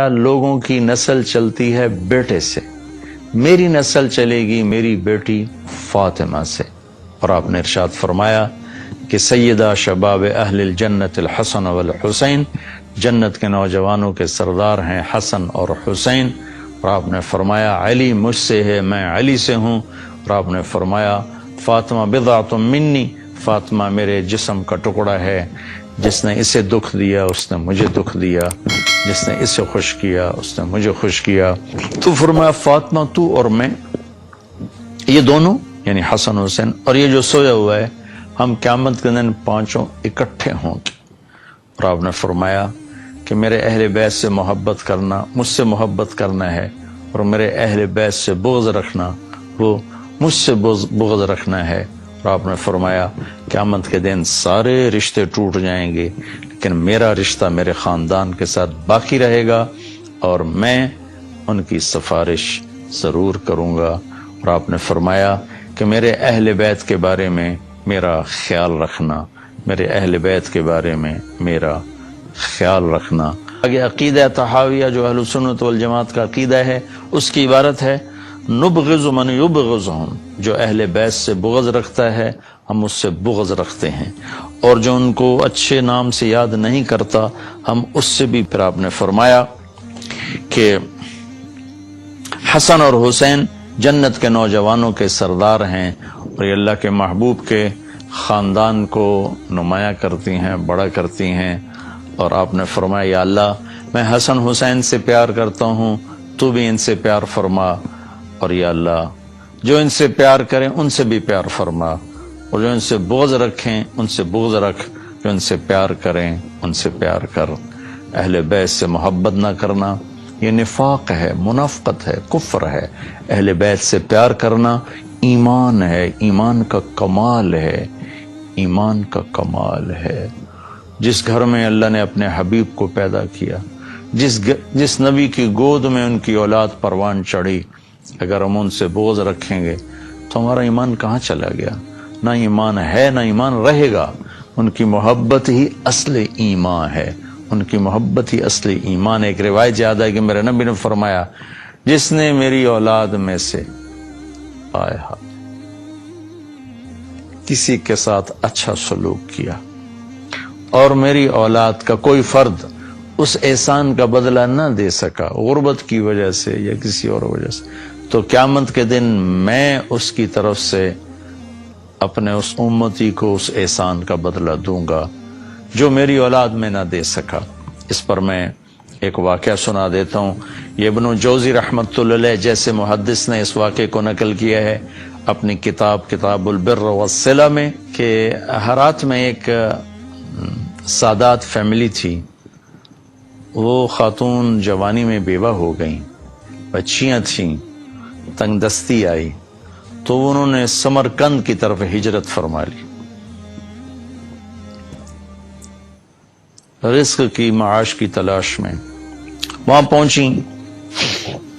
لوگوں کی نسل چلتی ہے بیٹے سے، میری نسل چلے گی میری بیٹی فاطمہ سے۔ اور آپ نے ارشاد فرمایا کہ سیدہ شباب اہل الجنت الحسن والحسین، جنت کے نوجوانوں کے سردار ہیں حسن اور حسین۔ اور آپ نے فرمایا علی مجھ سے ہے، میں علی سے ہوں۔ اور آپ نے فرمایا فاطمہ بضعۃ منی، فاطمہ میرے جسم کا ٹکڑا ہے، جس نے اسے دکھ دیا اس نے مجھے دکھ دیا، جس نے اسے خوش کیا اس نے مجھے خوش کیا۔ تو فرمایا فاطمہ تو اور میں، یہ دونوں یعنی حسن حسین اور یہ جو سویا ہوا ہے، ہم قیامت کے دن پانچوں اکٹھے ہوں گے۔ اور آپ نے فرمایا کہ میرے اہل بیت سے محبت کرنا، مجھ سے محبت کرنا ہے، اور میرے اہل بیت سے بغض رکھنا، وہ مجھ سے بغض رکھنا ہے۔ اور آپ نے فرمایا قیامت کے دن سارے رشتے ٹوٹ جائیں گے، لیکن میرا رشتہ میرے خاندان کے ساتھ باقی رہے گا اور میں ان کی سفارش ضرور کروں گا۔ اور آپ نے فرمایا کہ میرے اہل بیت کے بارے میں میرا خیال رکھنا، میرے اہل بیت کے بارے میں میرا خیال رکھنا۔ آگے عقیدہ طحاویہ جو اہل سنت والجماعت کا عقیدہ ہے، اس کی عبارت ہے نبغض من یبغضہم، جو اہل بیت سے بغض رکھتا ہے ہم اس سے بغض رکھتے ہیں، اور جو ان کو اچھے نام سے یاد نہیں کرتا ہم اس سے بھی۔ پھر آپ نے فرمایا کہ حسن اور حسین جنت کے نوجوانوں کے سردار ہیں، اور یہ اللہ کے محبوب کے خاندان کو نمایاں کرتی ہیں، بڑا کرتی ہیں۔ اور آپ نے فرمایا یا اللہ میں حسن حسین سے پیار کرتا ہوں، تو بھی ان سے پیار فرما، اور یا اللہ جو ان سے پیار کریں ان سے بھی پیار فرما، اور جو ان سے بغض رکھیں ان سے بغض رکھ، جو ان سے پیار کریں ان سے پیار کر۔ اہل بیت سے محبت نہ کرنا یہ نفاق ہے، منافقت ہے، کفر ہے۔ اہل بیت سے پیار کرنا ایمان ہے، ایمان کا کمال ہے، ایمان کا کمال ہے۔ جس گھر میں اللہ نے اپنے حبیب کو پیدا کیا، جس نبی کی گود میں ان کی اولاد پروان چڑھی، اگر ہم ان سے بغض رکھیں گے تو ہمارا ایمان کہاں چلا گیا؟ نہ ایمان ہے نہ ایمان رہے گا۔ ان کی محبت ہی اصل ایمان ہے، ان کی محبت ہی اصل ایمان ہے۔ ایک روایت یاد ہے کہ میرے نبی نے فرمایا جس نے میری اولاد میں سے کسی کے ساتھ اچھا سلوک کیا اور میری اولاد کا کوئی فرد اس احسان کا بدلہ نہ دے سکا غربت کی وجہ سے یا کسی اور وجہ سے، تو قیامت کے دن میں اس کی طرف سے اپنے اس امتی کو اس احسان کا بدلہ دوں گا جو میری اولاد میں نہ دے سکا۔ اس پر میں ایک واقعہ سنا دیتا ہوں۔ یہ ابن جوزی رحمۃ اللہ علیہ جیسے محدث نے اس واقعے کو نقل کیا ہے اپنی کتاب البر والصلہ میں، کہ ہرات میں ایک سادات فیملی تھی۔ وہ خاتون جوانی میں بیوہ ہو گئیں، بچیاں تھیں، تنگ دستی آئی تو انہوں نے سمرقند کی طرف ہجرت فرما لی، رزق کی معاش کی تلاش میں۔ وہاں پہنچیں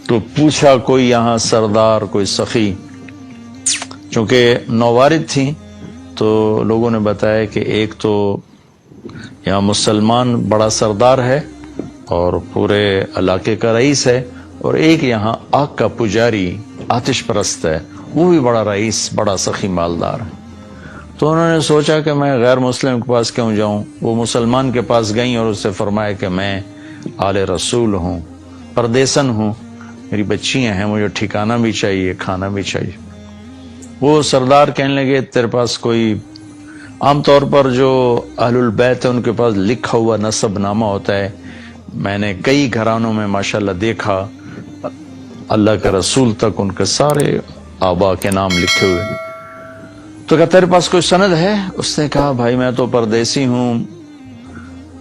تو پوچھا کوئی یہاں سردار، کوئی سخی، چونکہ نووارد تھیں تو لوگوں نے بتایا کہ ایک تو یہاں مسلمان بڑا سردار ہے اور پورے علاقے کا رئیس ہے، اور ایک یہاں آگ کا پجاری آتش پرست ہے، وہ بھی بڑا رئیس، بڑا سخی مالدار ہے۔ تو انہوں نے سوچا کہ میں غیر مسلم کے پاس کیوں جاؤں۔ وہ مسلمان کے پاس گئیں اور اس سے فرمایا کہ میں آل رسول ہوں، پردیسن ہوں، میری بچیاں ہیں، مجھے ٹھکانہ بھی چاہیے، کھانا بھی چاہیے۔ وہ سردار کہنے لگے تیرے پاس کوئی، عام طور پر جو اہل البیت ہیں ان کے پاس لکھا ہوا نسب نامہ ہوتا ہے، میں نے کئی گھرانوں میں ماشاءاللہ دیکھا اللہ کے رسول تک ان کے سارے آبا کے نام لکھے ہوئے۔ تو کہا تیرے پاس کوئی سند ہے؟ اس نے کہا بھائی میں تو پردیسی ہوں،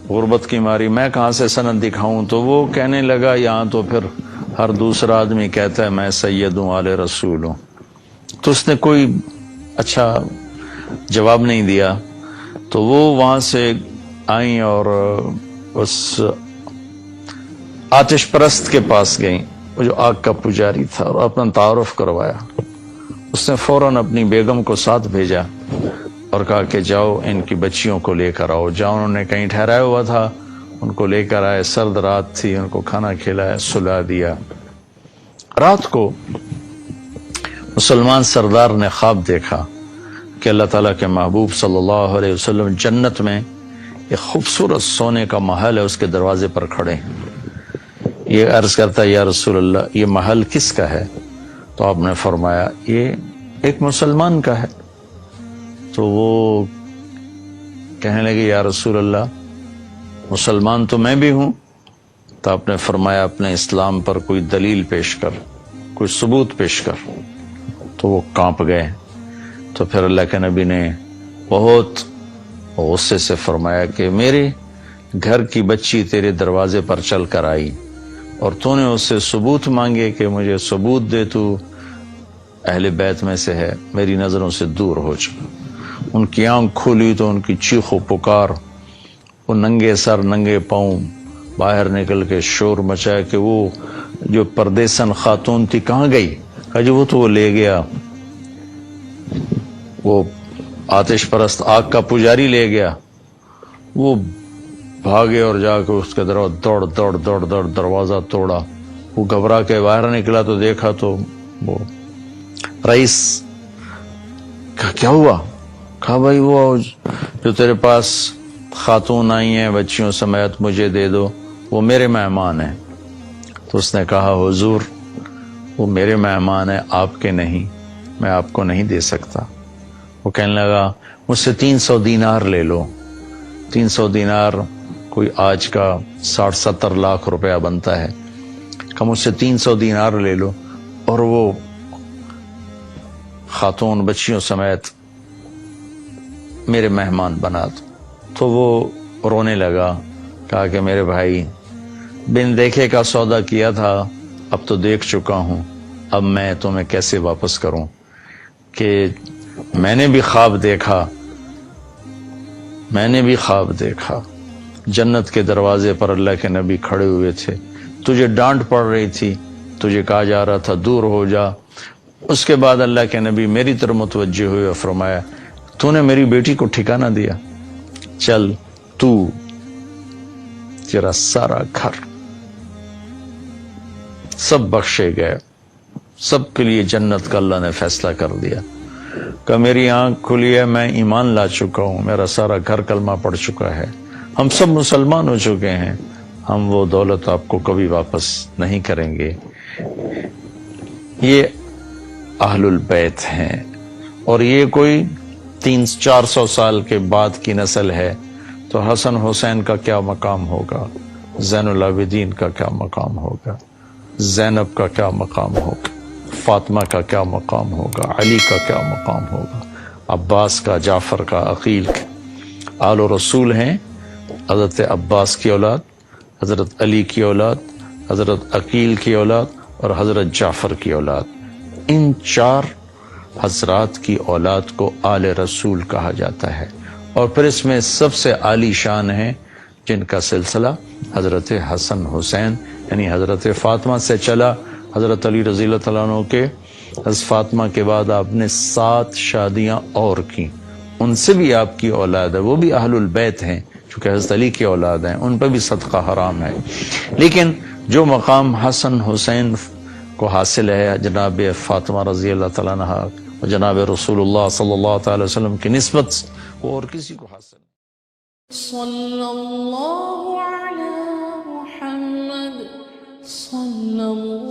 غربت کی ماری میں کہاں سے سند دکھاؤں؟ تو وہ کہنے لگا یہاں تو پھر ہر دوسرا آدمی کہتا ہے میں سید ہوں، آل رسول ہوں۔ تو اس نے کوئی اچھا جواب نہیں دیا۔ تو وہ وہاں سے آئیں اور اس آتش پرست کے پاس گئیں، وہ جو آگ کا پجاری تھا، اور اپنا تعارف کروایا۔ اس نے فوراً اپنی بیگم کو ساتھ بھیجا اور کہا کہ جاؤ ان کی بچیوں کو لے کر آؤ۔ جاؤ، انہوں نے کہیں ٹھہرایا ہوا تھا، ان کو لے کر آئے، سرد رات تھی، ان کو کھانا کھلایا، سلا دیا۔ رات کو مسلمان سردار نے خواب دیکھا کہ اللہ تعالیٰ کے محبوب صلی اللہ علیہ وسلم جنت میں ایک خوبصورت سونے کا محل ہے، اس کے دروازے پر کھڑے ہیں۔ یہ عرض کرتا ہے یا رسول اللہ یہ محل کس کا ہے؟ تو آپ نے فرمایا یہ ایک مسلمان کا ہے۔ تو وہ کہنے لگے یا رسول اللہ مسلمان تو میں بھی ہوں۔ تو آپ نے فرمایا اپنے اسلام پر کوئی دلیل پیش کر، کوئی ثبوت پیش کر۔ تو وہ کانپ گئے۔ تو پھر اللہ کے نبی نے بہت غصے سے فرمایا کہ میرے گھر کی بچی تیرے دروازے پر چل کر آئی اور تو نے اس سے ثبوت مانگے کہ مجھے ثبوت دے، تو اہل بیت میں سے ہے، میری نظروں سے دور ہو جا۔ ان کی آنکھ کھولی تو ان کی چیخ و پکار، وہ ننگے سر ننگے پاؤں باہر نکل کے شور مچایا کہ وہ جو پردیسن خاتون تھی کہاں گئی؟ کہا جی وہ تو وہ لے گیا، وہ آتش پرست آگ کا پجاری لے گیا۔ وہ بھاگے اور جا کے اس کے دوڑ دروازہ توڑا۔ وہ گھبرا کے باہر نکلا تو دیکھا تو وہ رئیس۔ کہا کیا ہوا؟ کہا بھائی وہ جو تیرے پاس خاتون آئی ہیں بچیوں سمیت مجھے دے دو، وہ میرے مہمان ہیں۔ تو اس نے کہا حضور وہ میرے مہمان ہیں، آپ کے نہیں، میں آپ کو نہیں دے سکتا۔ وہ کہنے لگا مجھ سے 300 دینار لے لو۔ 300 دینار کوئی آج کا 60-70 لاکھ روپیہ بنتا ہے۔ کہ مجھ سے 300 دینار لے لو اور وہ خاتون بچیوں سمیت میرے مہمان بنا دو۔ تو وہ رونے لگا، کہا کہ میرے بھائی بن دیکھے کا سودا کیا تھا، اب تو دیکھ چکا ہوں، اب میں تمہیں کیسے واپس کروں؟ کہ میں نے بھی خواب دیکھا جنت کے دروازے پر اللہ کے نبی کھڑے ہوئے تھے، تجھے ڈانٹ پڑ رہی تھی، تجھے کہا جا رہا تھا دور ہو جا۔ اس کے بعد اللہ کے نبی میری طرف متوجہ ہوئے اور فرمایا تو نے میری بیٹی کو ٹھکانہ دیا، چل تو تیرا سارا گھر سب بخشے گئے، سب کے لیے جنت کا اللہ نے فیصلہ کر دیا۔ کہ میری آنکھ کھلی ہے، میں ایمان لا چکا ہوں، میرا سارا گھر کلمہ پڑھ چکا ہے، ہم سب مسلمان ہو چکے ہیں، ہم وہ دولت آپ کو کبھی واپس نہیں کریں گے۔ یہ اہل البیت ہیں، اور یہ کوئی 300-400 سال کے بعد کی نسل ہے، تو حسن حسین کا کیا مقام ہوگا، زین العابدین کا کیا مقام ہوگا، زینب کا کیا مقام ہوگا، فاطمہ کا کیا مقام ہوگا، علی کا کیا مقام ہوگا، عباس کا، جعفر کا، عقیل کا۔ آل و رسول ہیں، حضرت عباس کی اولاد، حضرت علی کی اولاد، حضرت عقیل کی اولاد اور حضرت جعفر کی اولاد۔ ان 4 حضرات کی اولاد کو آل رسول کہا جاتا ہے، اور پھر اس میں سب سے عالی شان ہیں جن کا سلسلہ حضرت حسن حسین یعنی حضرت فاطمہ سے چلا۔ حضرت علی رضی اللہ تعالیٰ عنہ کے حضرت فاطمہ کے بعد آپ نے 7 شادیاں اور کی، ان سے بھی آپ کی اولاد ہے، وہ بھی اہل البیت ہیں چونکہ حضرت علی کی اولاد ہیں، ان پہ بھی صدقہ حرام ہے۔ لیکن جو مقام حسن حسین کو حاصل ہے جناب فاطمہ رضی اللہ تعالیٰ عنہ اور جناب رسول اللہ صلی اللہ تعالی وسلم کی نسبت وہ اور کسی کو حاصل ہے۔ صلی اللہ علی محمد صلی اللہ